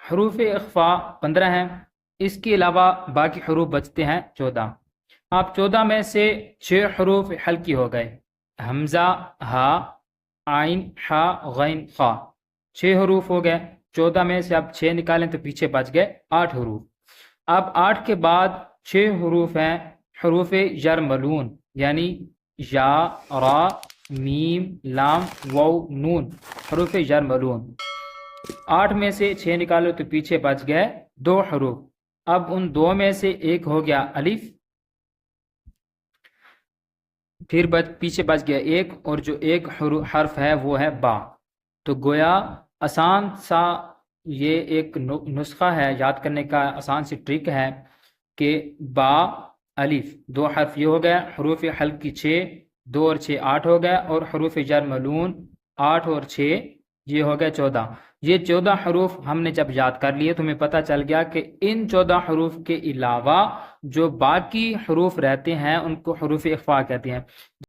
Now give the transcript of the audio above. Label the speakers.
Speaker 1: حروف اخفا 15 ہیں، اس کے علاوہ باقی حروف بچتے ہیں 14۔ آپ 14 میں سے 6 حروف حلقی ہو گئے، حمزہ، ہا، عین، حا، غین، خا، 6 حروف ہو گئے۔ 14 میں سے اب 6 نکالیں تو پیچھے بچ گئے 8 حروف۔ اب 8 کے بعد 6 حروف ہیں حروف یرملون، یعنی یا، را، میم، لام، واو، نون، حروف یرملون۔ 8 میں سے 6 نکالو تو پیچھے بچ گئے 2 حروف۔ اب ان 2 میں سے ایک ہو گیا الف، پھر پیچھے بچ گیا ایک، اور جو ایک حرف ہے وہ ہے با۔ تو گویا آسان سا یہ ایک نسخہ ہے یاد کرنے کا، آسان سی ٹرک ہے کہ با، الف، 2 حرف یہ ہو گیا، حروف حلقی 6، 2 اور 6 8 ہو گیا، اور حروف جر ملون 8 اور 6 یہ ہو گیا 14۔ یہ 14 حروف ہم نے جب یاد کر لیے تو ہمیں پتہ چل گیا کہ ان 14 حروف کے علاوہ جو باقی حروف رہتے ہیں ان کو حروف اخفا کہتے ہیں۔